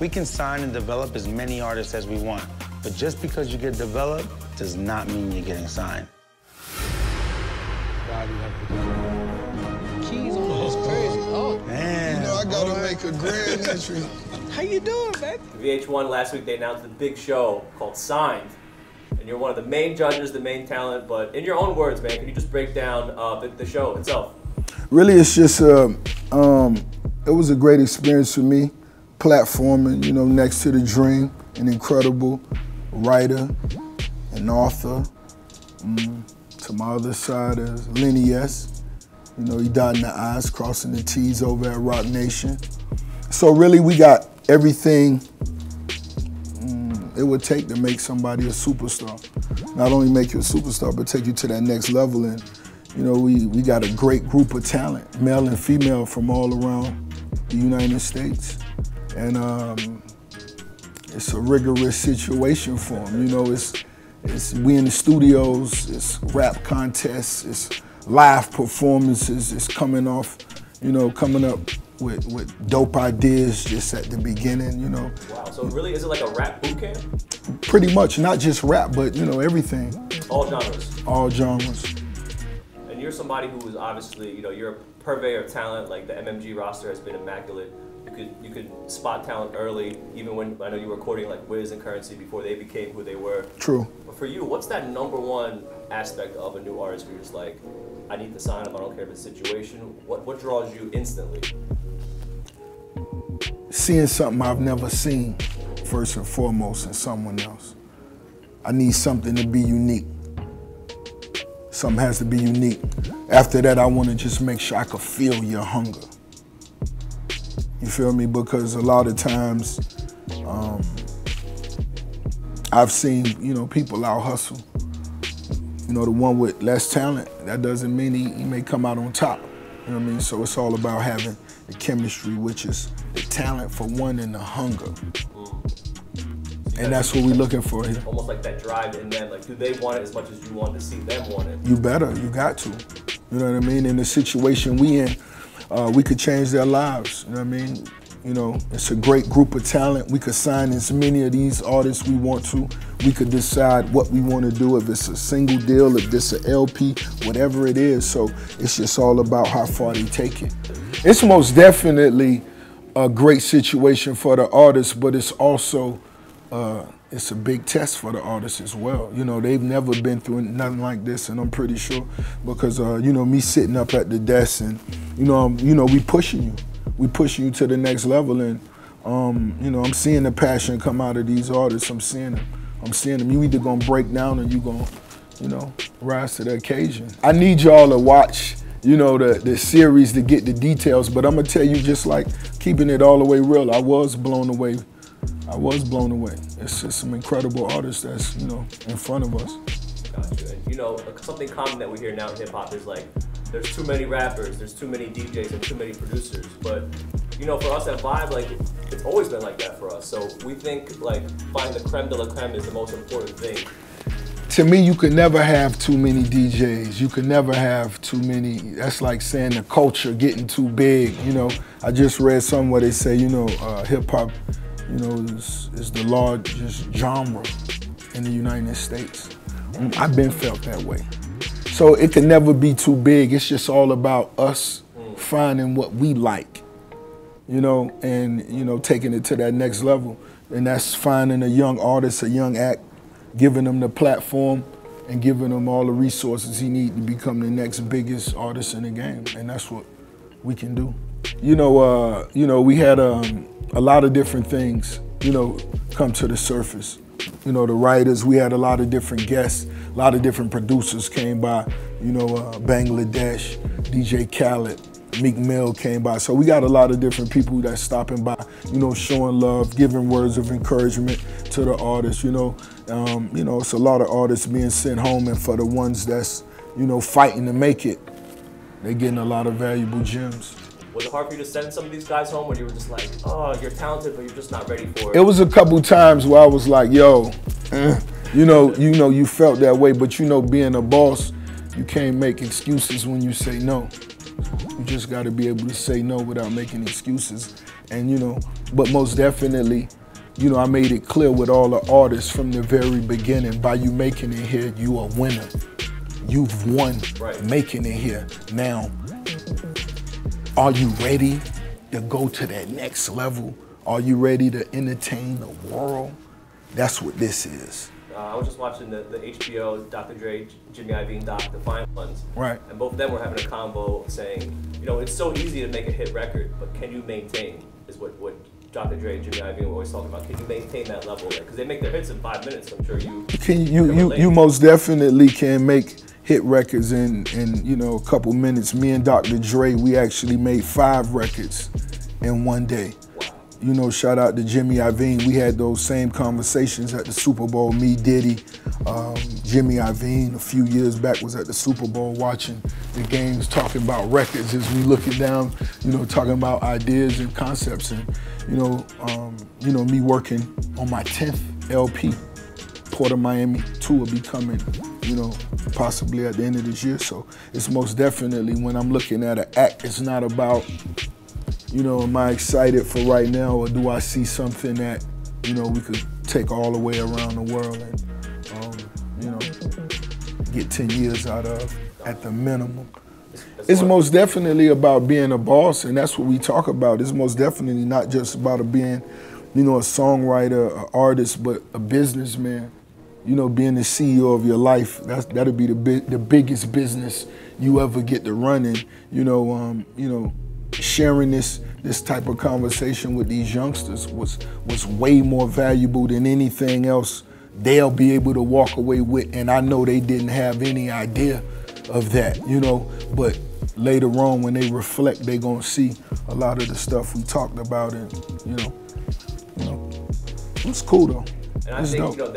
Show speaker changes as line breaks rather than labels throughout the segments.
We can sign and develop as many artists as we want, but just because you get developed does not mean you're getting signed.
Keys on this crazy. Oh,
man.
You know, I gotta make a grand entry.
How you doing, man?
VH1 last week, they announced a big show called Signed. And you're one of the main judges, the main talent, but in your own words, man, can you just break down the show itself?
Really, it's just, it was a great experience for me, platforming, you know, next to The Dream, an incredible writer and author. To my other side is Lenny S. You know, he dotting the I's, crossing the T's over at Roc Nation. So really, we got everything it would take to make somebody a superstar. Not only make you a superstar, but take you to that next level. And you know, we got a great group of talent, male and female, from all around the United States. And it's a rigorous situation for them. You know, it's we in the studios, it's rap contests, it's live performances, it's coming up with dope ideas just at the beginning, you know.
Wow, so really, is it like a rap boot camp?
Pretty much, not just rap, but you know, everything.
All genres?
All genres.
And you're somebody who is obviously, you know, you're a purveyor of talent, like the MMG roster has been immaculate. You could spot talent early, even when I know you were quoting like Wiz and Currency before they became who they were.
True.
But for you, what's that #1 aspect of a new artist where you're just like, I need to sign him, I don't care if it's a situation? What draws you instantly?
Seeing something I've never seen, first and foremost, in someone else. I need something to be unique. Something has to be unique. After that, I want to just make sure I can feel your hunger. You feel me? Because a lot of times, I've seen, you know, people out hustle. You know, the one with less talent, that doesn't mean he may come out on top. You know what I mean? So it's all about having the chemistry, which is the talent for one and the hunger. And that's what we're looking for here.
Almost like that drive in them. Like, do they want it as much as you want to see them want it?
You better, you got to. You know what I mean? In the situation we in, we could change their lives. You know what I mean? You know, it's a great group of talent. We could sign as many of these artists we want to. We could decide what we want to do, if it's a single deal, if it's an LP, whatever it is. So it's just all about how far they take it. It's most definitely a great situation for the artists, but it's also, it's a big test for the artists as well. You know, they've never been through nothing like this, and I'm pretty sure because, you know, me sitting up at the desk and, you know, we pushing you. We pushing you to the next level, and you know, I'm seeing the passion come out of these artists. I'm seeing them. You either gonna break down or you gonna, you know, rise to the occasion. I need y'all to watch, you know, the series to get the details, but I'm gonna tell you, just like keeping it all the way real, I was blown away. It's just some incredible artists that's, you know, in front of us.
Gotcha. And you know, something common that we hear now in hip hop is like, there's too many rappers, there's too many DJs, and too many producers. But you know, for us at Vibe, like, it's always been like that for us. So we think like finding the creme de la creme is the most important thing.
To me, you could never have too many DJs. You could never have too many. That's like saying the culture getting too big. You know, I just read something where they say, you know, hip hop, you know, is the largest genre in the United States. I've been felt that way. So it can never be too big. It's just all about us finding what we like, you know, and, you know, taking it to that next level. And that's finding a young artist, a young act, giving them the platform and giving them all the resources he needs to become the next biggest artist in the game. And that's what we can do. You know, we had a lot of different things, you know, come to the surface. You know, the writers, we had a lot of different guests, a lot of different producers came by, you know, Bangladesh, DJ Khaled, Meek Mill came by. So we got a lot of different people that's stopping by, you know, showing love, giving words of encouragement to the artists, you know. It's a lot of artists being sent home, and for the ones that's, you know, fighting to make it, they're getting a lot of valuable gems.
Was it hard for you to send some of these guys home when you were just like, oh, you're talented, but you're just not ready for it?
It was a couple times where I was like, yo, you know, you felt that way, but you know, being a boss, you can't make excuses when you say no. You just got to be able to say no without making excuses. And you know, but most definitely, you know, I made it clear with all the artists from the very beginning, by you making it here, you a winner. You've won making it here. Now, are you ready to go to that next level? Are you ready to entertain the world? That's what this is.
I was just watching the HBO Dr. Dre, Jimmy Iovine doc, The Fine Ones.
Right.
And both of them were having a convo saying, you know, it's so easy to make a hit record, but can you maintain, is what Dr. Dre and Jimmy Iovine were always talking about. Can you maintain that level? Because they make their hits in 5 minutes, I'm sure you
you most definitely can make hit records in you know, a couple minutes. Me and Dr. Dre, we actually made 5 records in one day.
Wow.
You know, shout out to Jimmy Iovine. We had those same conversations at the Super Bowl. Me, Diddy, Jimmy Iovine a few years back was at the Super Bowl watching the games, talking about records as we looking down, you know, talking about ideas and concepts. And, you know, me working on my 10th LP. Port of Miami tour will be coming, you know, possibly at the end of this year. So it's most definitely, when I'm looking at an act, it's not about, you know, am I excited for right now, or do I see something that, you know, we could take all the way around the world and, you know, get 10 years out of at the minimum. It's most definitely about being a boss, and that's what we talk about. It's most definitely not just about being, you know, a songwriter, an artist, but a businessman. You know, being the CEO of your life, that'll be the biggest business you ever get to run in. You know, sharing this type of conversation with these youngsters was way more valuable than anything else they'll be able to walk away with. And I know they didn't have any idea of that, you know, but later on when they reflect, they gonna see a lot of the stuff we talked about, and you know, it's cool though.
And I think, you know,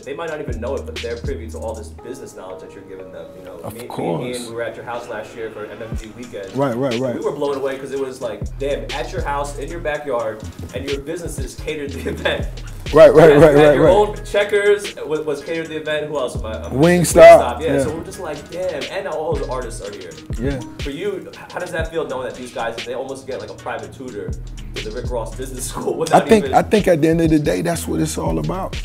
they might not even know it, but they're privy to all this business knowledge that you're giving them. You know,
of
me
course.
and Ian, we were at your house last year for MMG weekend.
Right.
We were blown away because it was like, damn, at your house, in your backyard, and your businesses catered the event.
Right.
Your own Checkers was catered the event. Who else?
Wingstop.
Yeah. So we're just like, damn, and all those artists are here.
Yeah.
For you, how does that feel knowing that these guys, they almost get like a private tutor to the Rick Ross Business School? I think
at the end of the day, that's what it's all about.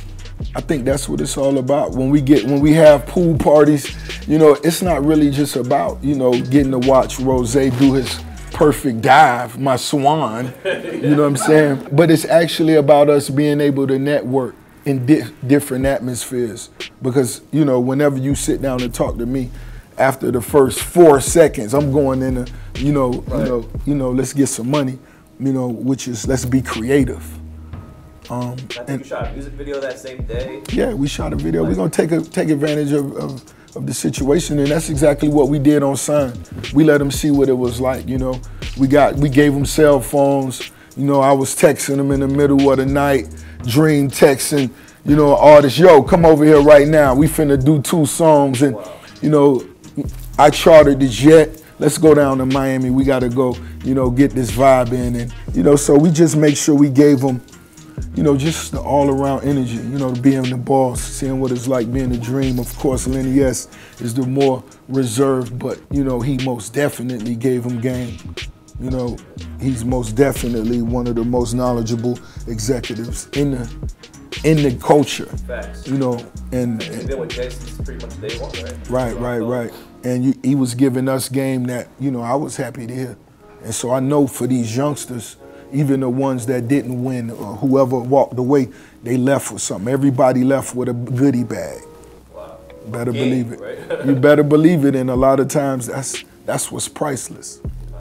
I think that's what it's all about. When we have pool parties, you know, it's not really just about, you know, getting to watch Rose do his perfect dive, my swan, you know what I'm saying? But it's actually about us being able to network in different atmospheres. Because, you know, whenever you sit down and talk to me, after the first 4 seconds, I'm going in let's get some money, you know, which is, let's be creative.
I think you shot a music video that same day.
Yeah, we shot a video. We're gonna take advantage of the situation, and that's exactly what we did on Sign. We let them see what it was like, you know. We gave them cell phones. You know, I was texting them in the middle of the night, Dream texting, you know, artists, yo, come over here right now. We finna do 2 songs, and you know, I chartered the jet. Let's go down to Miami. We gotta go, you know, get this vibe in, and you know, so we just make sure we gave them, you know, just the all-around energy, you know, being the boss, seeing what it's like being a dream. Of course, Lenny S is the more reserved, but, you know, he most definitely gave him game. You know, he's most definitely one of the most knowledgeable executives in the culture.
Facts.
You know, and
been with Jay since pretty much day one, right?
Right. And he was giving us game that, you know, I was happy to hear. And so I know for these youngsters, even the ones that didn't win or whoever walked away, they left with something. Everybody left with a goodie bag.
Wow.
Better believe it.
Right?
You better believe it, and a lot of times that's what's priceless.